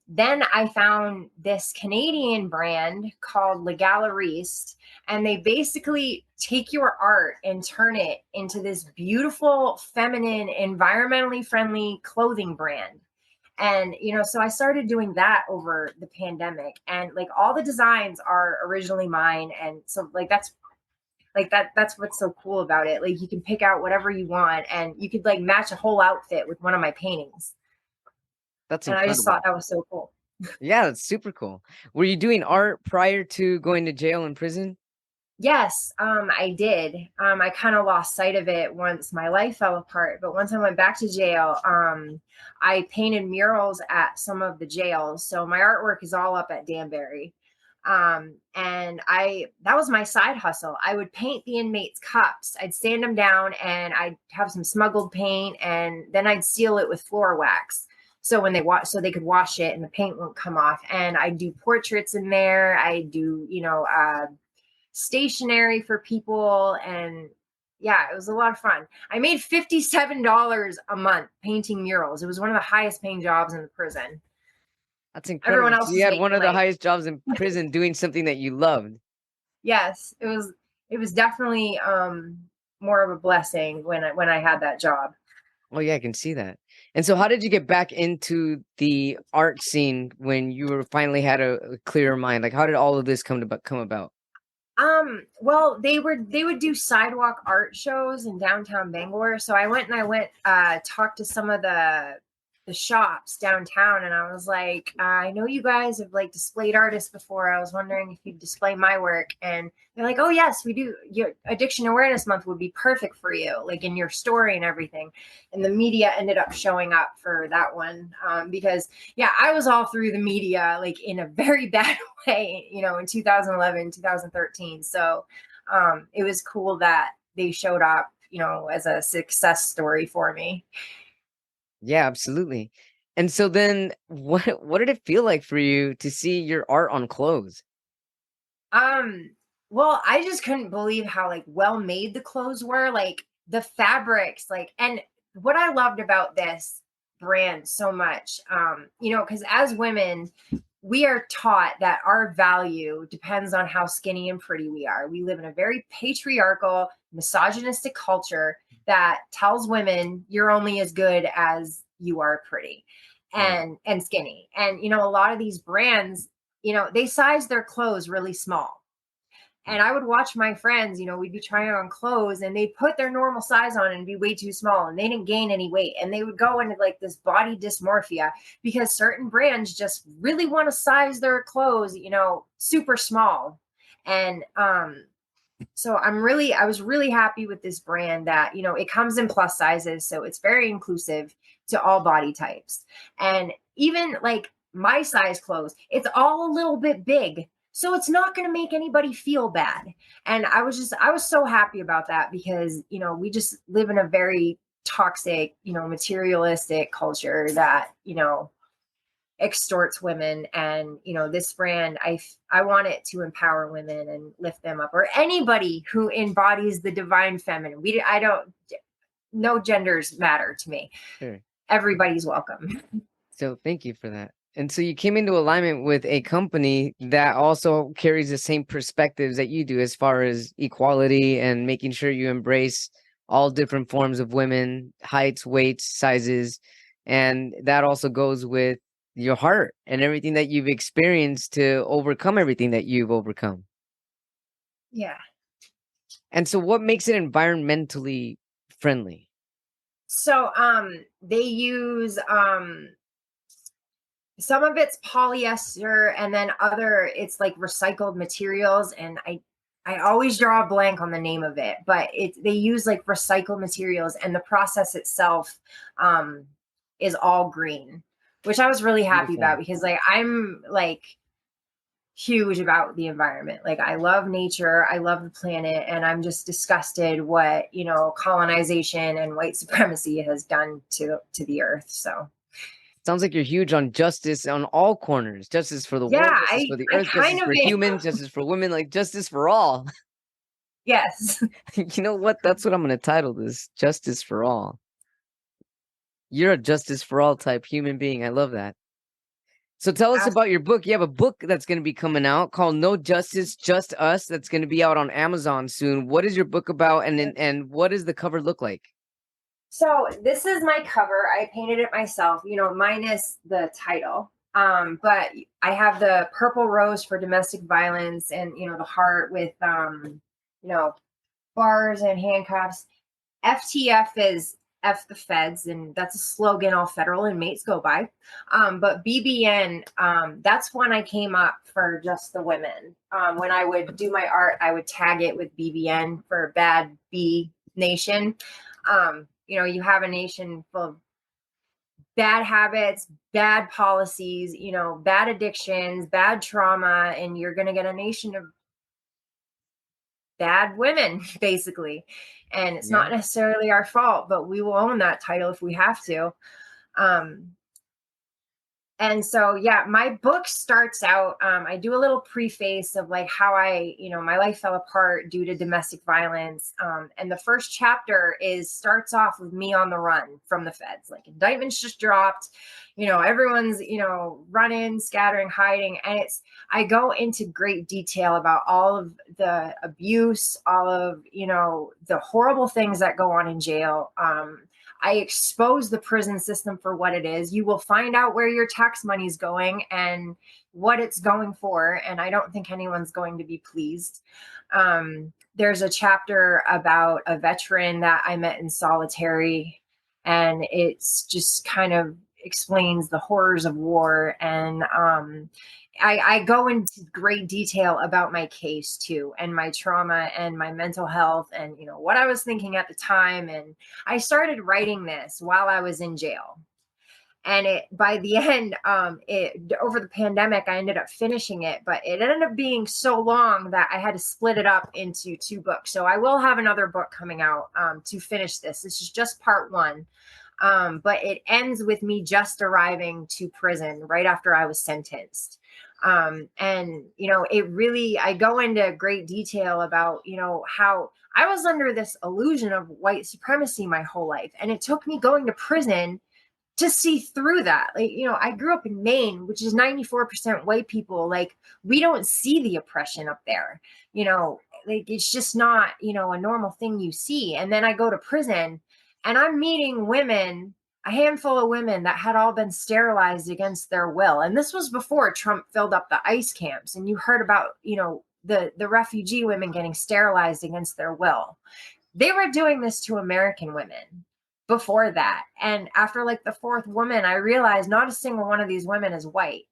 S2: then I found this Canadian brand called Le Galeriste, and they basically take your art and turn it into this beautiful, feminine, environmentally friendly clothing brand. And, so I started doing that over the pandemic, and like all the designs are originally mine. And so that's what's so cool about it. Like you can pick out whatever you want, and you could like match a whole outfit with one of my paintings.
S1: That's
S2: And I just
S1: incredible.
S2: thought that was so cool.
S1: Yeah, that's super cool. Were you doing art prior to going to jail and prison?
S2: Yes, I did. I kind of lost sight of it once my life fell apart. But once I went back to jail, I painted murals at some of the jails. So my artwork is all up at Danbury. And that was my side hustle. I would paint the inmates' cups. I'd sand them down and I'd have some smuggled paint, and then I'd seal it with floor wax. So when so they could wash it and the paint won't come off. And I do portraits in there. I do, stationery for people. And yeah, it was a lot of fun. I made $57 a month painting murals. It was one of the highest paying jobs in the prison.
S1: That's incredible.
S2: Everyone
S1: So
S2: else
S1: you
S2: was
S1: had one
S2: making
S1: of the
S2: like,
S1: highest jobs in prison doing something that you loved.
S2: yes, it was definitely more of a blessing when I had that job.
S1: Oh yeah, I can see that. And so how did you get back into the art scene when you were finally had a clearer mind? Like how did all of this come about?
S2: Well, they would do sidewalk art shows in downtown Bangor. So I went talked to some of the shops downtown, and I was like, I know you guys have like displayed artists before. I was wondering if you'd display my work. And they're like, oh yes, we do. Your Addiction Awareness Month would be perfect for you, like in your story and everything. And the media ended up showing up for that one, because yeah, I was all through the media like in a very bad way, in 2011, 2013. So it was cool that they showed up, as a success story for me.
S1: Yeah, absolutely. And so then what did it feel like for you to see your art on clothes?
S2: Um, well, I just couldn't believe how like well made the clothes were, like the fabrics, like, and what I loved about this brand so much, because as women, we are taught that our value depends on how skinny and pretty we are. We live in a very patriarchal, misogynistic culture that tells women you're only as good as you are pretty
S1: Yeah.
S2: and skinny. And a lot of these brands, they size their clothes really small. And I would watch my friends, we'd be trying on clothes and they'd put their normal size on and be way too small and they didn't gain any weight. And they would go into like this body dysmorphia because certain brands just really want to size their clothes, super small. And so I was really happy with this brand that, it comes in plus sizes. So it's very inclusive to all body types. And even like my size clothes, it's all a little bit big. So it's not going to make anybody feel bad. And I was so happy about that because, we just live in a very toxic, materialistic culture that, extorts women. And this brand, I want it to empower women and lift them up, or anybody who embodies the divine feminine. I don't, no genders matter to me.
S1: Sure.
S2: Everybody's welcome.
S1: So thank you for that. And so you came into alignment with a company that also carries the same perspectives that you do as far as equality and making sure you embrace all different forms of women, heights, weights, sizes. And that also goes with your heart and everything that you've experienced to overcome everything that you've overcome.
S2: Yeah.
S1: And so what makes it environmentally friendly?
S2: So they use some of it's polyester, and then other it's like recycled materials. And I always draw a blank on the name of it, but they use like recycled materials, and the process itself is all green, which I was really happy
S1: Beautiful.
S2: about because like I'm like huge about the environment. Like I love nature, I love the planet, and I'm just disgusted what, colonization and white supremacy has done to the earth. So
S1: Sounds like you're huge on justice on all corners. Justice for the
S2: yeah,
S1: world, justice for the
S2: I
S1: earth, justice
S2: kind of
S1: for humans, justice for women, like justice for all.
S2: yes.
S1: You know what? That's what I'm gonna title this. Justice for all. You're a justice for all type human being. I love that. So tell us about your book. You have a book that's gonna be coming out called No Justice, Just Us, that's gonna be out on Amazon soon. What is your book about and what does the cover look like?
S2: So this is my cover. I painted it myself, minus the title. But I have the purple rose for domestic violence, and the heart with you know, bars and handcuffs. FTF is F the feds, and that's a slogan all federal inmates go by. But BBN, that's when I came up for just the women. When I would do my art, I would tag it with BBN for Bad B Nation. You have a nation full of bad habits, bad policies, bad addictions, bad trauma, and you're going to get a nation of bad women, basically. And it's not necessarily our fault, but we will own that title if we have to. And so, yeah, my book starts out, I do a little preface of like how my life fell apart due to domestic violence. And the first chapter starts off with me on the run from the feds, like indictments just dropped, everyone's, running, scattering, hiding. And I go into great detail about all of the abuse, all of, the horrible things that go on in jail. I expose the prison system for what it is. You will find out where your tax money is going and what it's going for. And I don't think anyone's going to be pleased. There's a chapter about a veteran that I met in solitary, and it's just kind of explains the horrors of war. And I go into great detail about my case too, and my trauma and my mental health, and what I was thinking at the time. And I started writing this while I was in jail. And by the end, over the pandemic, I ended up finishing it, but it ended up being so long that I had to split it up into 2 books. So I will have another book coming out to finish this. This is just part 1. But it ends with me just arriving to prison right after I was sentenced. And, I go into great detail about, how I was under this illusion of white supremacy my whole life. And it took me going to prison to see through that. Like, I grew up in Maine, which is 94% white people. Like, we don't see the oppression up there, like it's just not, a normal thing you see. And then I go to prison and I'm meeting women, a handful of women that had all been sterilized against their will. And this was before Trump filled up the ICE camps. And you heard about, the refugee women getting sterilized against their will. They were doing this to American women before that. And after like the 4th woman, I realized not a single one of these women is white.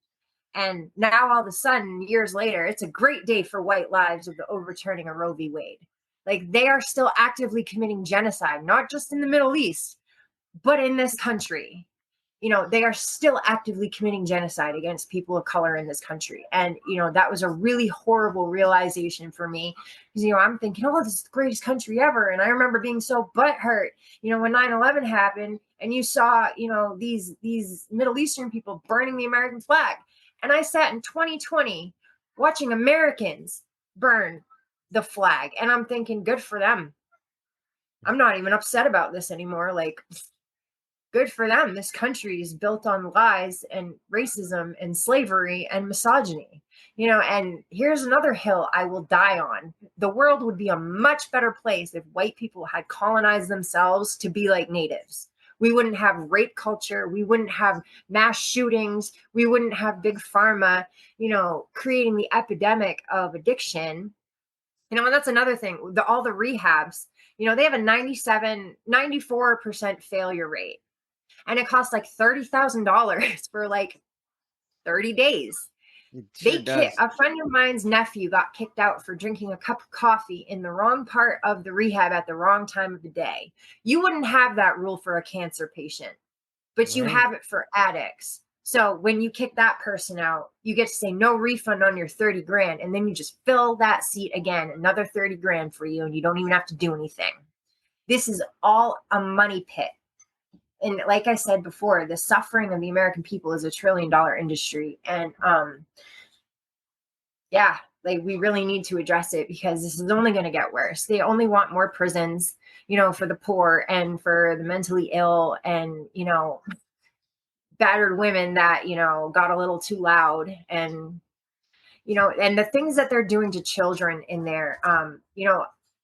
S2: And now all of a sudden, years later, it's a great day for white lives with the overturning of Roe v. Wade. Like, they are still actively committing genocide, not just in the Middle East, but in this country. They are still actively committing genocide against people of color in this country. And, that was a really horrible realization for me. Because, I'm thinking, oh, this is the greatest country ever. And I remember being so butthurt, when 9/11 happened and you saw, these Middle Eastern people burning the American flag. And I sat in 2020 watching Americans burn the flag. And I'm thinking, good for them. I'm not even upset about this anymore. Like, good for them. This country is built on lies and racism and slavery and misogyny, and here's another hill I will die on. The world would be a much better place if white people had colonized themselves to be like natives. We wouldn't have rape culture. We wouldn't have mass shootings. We wouldn't have big pharma, creating the epidemic of addiction. And that's another thing. All the rehabs, they have a 94% failure rate. And it costs like $30,000 for like 30 days. A friend of mine's nephew got kicked out for drinking a cup of coffee in the wrong part of the rehab at the wrong time of the day. You wouldn't have that rule for a cancer patient, but you have it for addicts. So when you kick that person out, you get to say no refund on your 30 grand. And then you just fill that seat again, another 30 grand for you. And you don't even have to do anything. This is all a money pit. And like I said before, the suffering of the American people is $1 trillion industry. And we really need to address it, because this is only going to get worse. They only want more prisons, for the poor and for the mentally ill and, battered women that, got a little too loud. And, and the things that they're doing to children in there,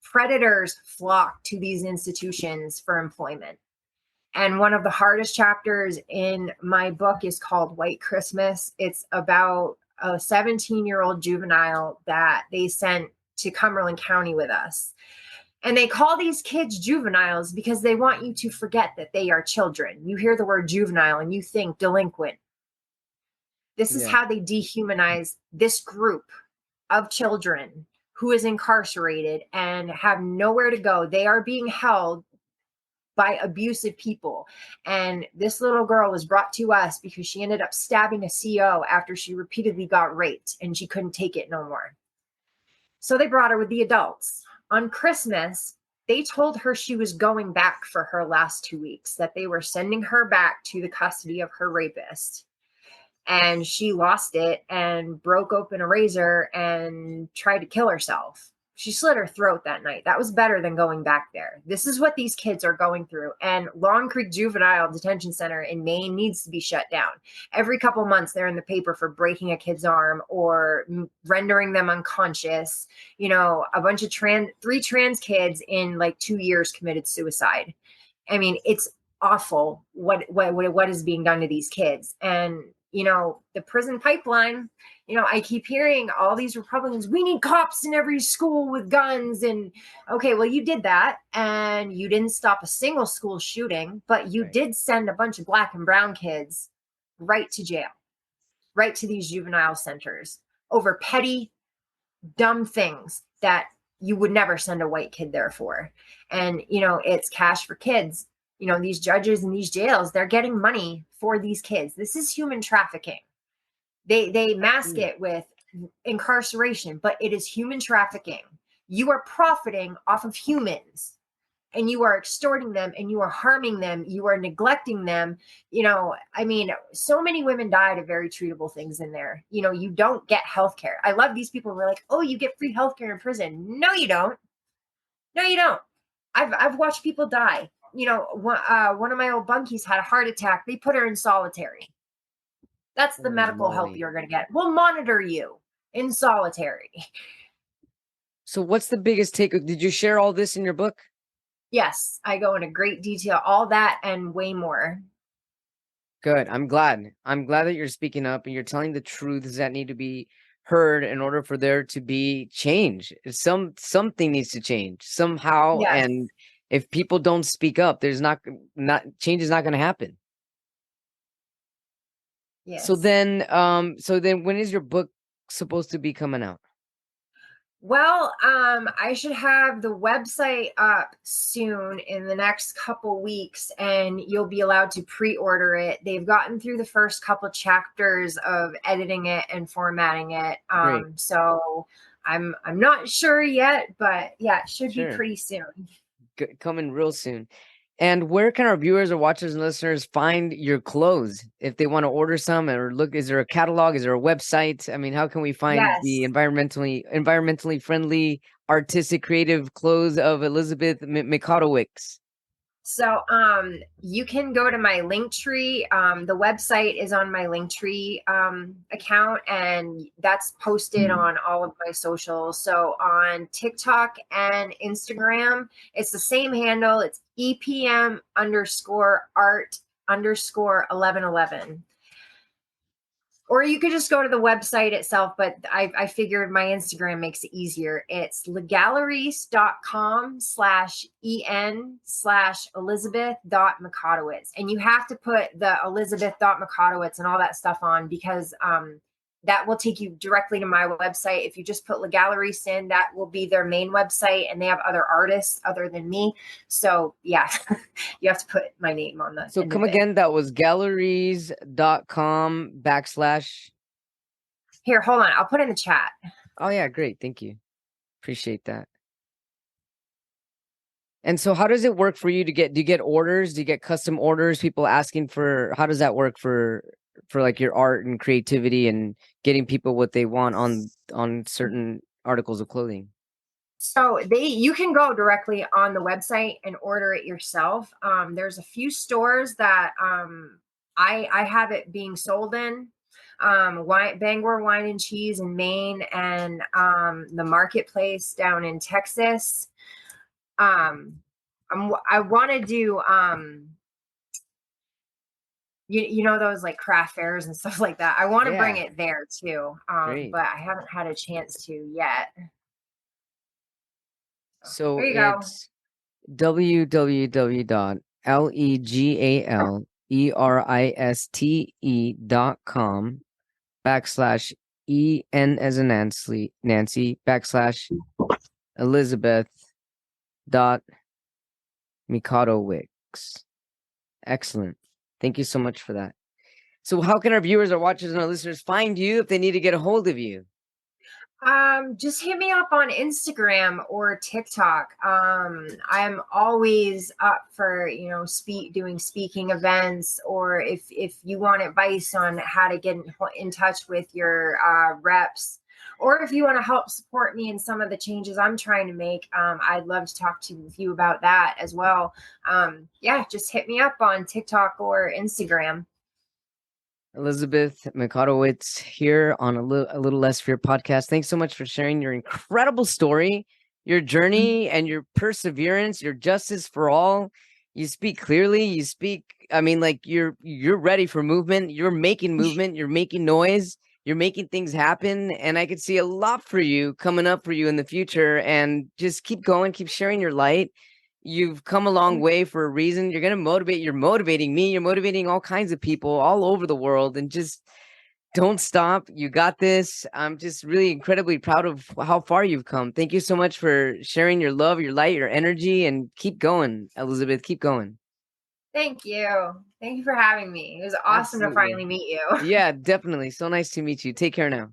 S2: predators flock to these institutions for employment. And one of the hardest chapters in my book is called White Christmas. It's about a 17-year-old juvenile that they sent to Cumberland County with us. And they call these kids juveniles because they want you to forget that they are children. You hear the word juvenile and you think delinquent. This is
S1: Yeah.
S2: how they dehumanize this group of children who is incarcerated and have nowhere to go. They are being held by abusive people. And this little girl was brought to us because she ended up stabbing a CO after she repeatedly got raped and she couldn't take it no more. So they brought her with the adults. On Christmas, they told her she was going back for her last 2 weeks, that they were sending her back to the custody of her rapist. And she lost it and broke open a razor and tried to kill herself. She slit her throat that night. That was better than going back there. This is what these kids are going through. And Long Creek Juvenile Detention Center in Maine needs to be shut down. Every couple months, they're in the paper for breaking a kid's arm or rendering them unconscious. You know, a bunch of three trans kids in like 2 years committed suicide. I mean, it's awful what is being done to these kids. And you know, the prison pipeline, you know, I keep hearing all these Republicans, we need cops in every school with guns. And okay, well, you did that and you didn't stop a single school shooting, but you did send a bunch of black and brown kids right to jail, right to these juvenile centers over petty, dumb things that you would never send a white kid there for. And, you know, it's cash for kids. You know, these judges in these jails, they're getting money for these kids. This is human trafficking. They mask it with incarceration, but it is human trafficking. You are profiting off of humans and you are extorting them and you are harming them. You are neglecting them. You know, I mean, so many women died of very treatable things in there. You know, you don't get health care. I love these people who are like, oh, you get free health care in prison. No, you don't. No, you don't. I've watched people die. You know, one of my old bunkies had a heart attack. They put her in solitary. That's the
S1: Holy
S2: medical help
S1: moly.
S2: you're going to get. We'll monitor you in solitary.
S1: So what's the biggest take? Did you share all this in your book?
S2: Yes, I go into great detail, all that and way more.
S1: Good. I'm glad. I'm glad that you're speaking up and you're telling the truths that need to be heard in order for there to be change. Something needs to change somehow.
S2: Yes.
S1: And if people don't speak up, there's not change is not going to happen.
S2: Yes.
S1: So then when is your book supposed to be coming out?
S2: Well, I should have the website up soon in the next couple weeks, and you'll be allowed to pre-order it. They've gotten through the first couple chapters of editing it and formatting it.
S1: Great.
S2: So I'm not sure yet, but yeah, it should be
S1: Sure.
S2: pretty soon.
S1: Coming real soon. And where can our viewers or watchers and listeners find your clothes if they want to order some or look? Is there a catalog? Is there a website? I mean, how can we find the
S2: Yes.
S1: environmentally friendly, artistic, creative clothes of Elizabeth Micotowicz?
S2: So you can go to my Linktree. The website is on my Linktree account, and that's posted on all of my socials. So on TikTok and Instagram, it's the same handle. It's EPM underscore art underscore 1111. Or you could just go to the website itself, but I figured my Instagram makes it easier. It's legalleries.com/en/Elizabeth.Micotowicz. And you have to put the Elizabeth.Micotowicz and all that stuff on because that will take you directly to my website. If you just put Legalleries in, that will be their main website, and they have other artists other than me. So yeah, you have to put my name on the.
S1: So come again. That was galleries.com/
S2: Here, hold on. I'll put in the chat.
S1: Oh yeah, great. Thank you. Appreciate that. And so how does it work for you do you get orders? Do you get custom orders? People asking for, how does that work for like your art and creativity and getting people what they want on certain articles of clothing?
S2: So you can go directly on the website and order it yourself. There's a few stores that I have it being sold in. Bangor Wine and Cheese in Maine, and the Marketplace down in Texas. I want to do you know those like craft fairs and stuff like that. I want to bring it there too,
S1: Great.
S2: but I haven't had a chance to yet.
S1: So
S2: There you go.
S1: it's www.legaleriste.com /EN as in Nancy /Elizabeth dot Micotowicz. Excellent. Thank you so much for that. So how can our viewers, our watchers, and our listeners find you if they need to get a hold of you?
S2: Just hit me up on Instagram or TikTok. I'm always up for, doing speaking events, or if you want advice on how to get in touch with your reps, or if you want to help support me in some of the changes I'm trying to make, I'd love to talk to you about that as well. Yeah, just hit me up on TikTok or Instagram.
S1: Elizabeth Micotowicz here on a little less fear podcast. Thanks so much for sharing your incredible story, your journey, and your perseverance, your justice for all. You speak clearly. You speak. I mean, like you're ready for movement. You're making movement. You're making noise. You're making things happen, and I could see a lot for you coming up for you in the future. And just keep going. Keep sharing your light. You've come a long way for a reason. You're going to motivate. You're motivating me. You're motivating all kinds of people all over the world. And just don't stop. You got this. I'm just really incredibly proud of how far you've come. Thank you so much for sharing your love, your light, your energy, and keep going, Elizabeth. Keep going.
S2: Thank you. Thank you for having me. It was awesome to finally meet you.
S1: Yeah, definitely. So nice to meet you. Take care now.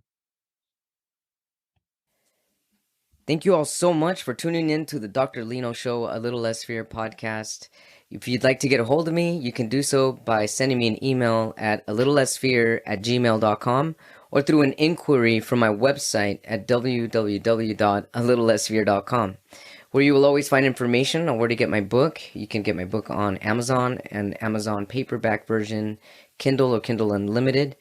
S1: Thank you all so much for tuning in to the Dr. Lino Show, A Little Less Fear podcast. If you'd like to get a hold of me, you can do so by sending me an email at a little less fear @gmail.com or through an inquiry from my website at www.alittlelessfear.com, where you will always find information on where to get my book. You can get my book on Amazon and Amazon paperback version, Kindle or Kindle Unlimited.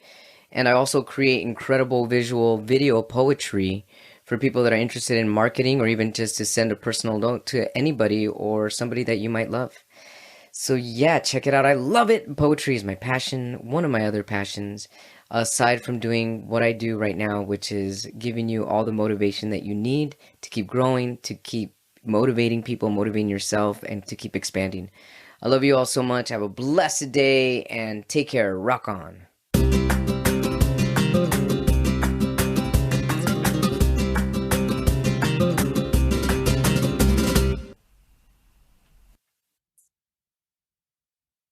S1: And I also create incredible visual video poetry for people that are interested in marketing, or even just to send a personal note to anybody or somebody that you might love. So yeah, check it out. I love it. Poetry is my passion, one of my other passions, aside from doing what I do right now, which is giving you all the motivation that you need to keep growing, to keep motivating people, motivating yourself, and to keep expanding. I love you all so much. Have a blessed day and take care. Rock on.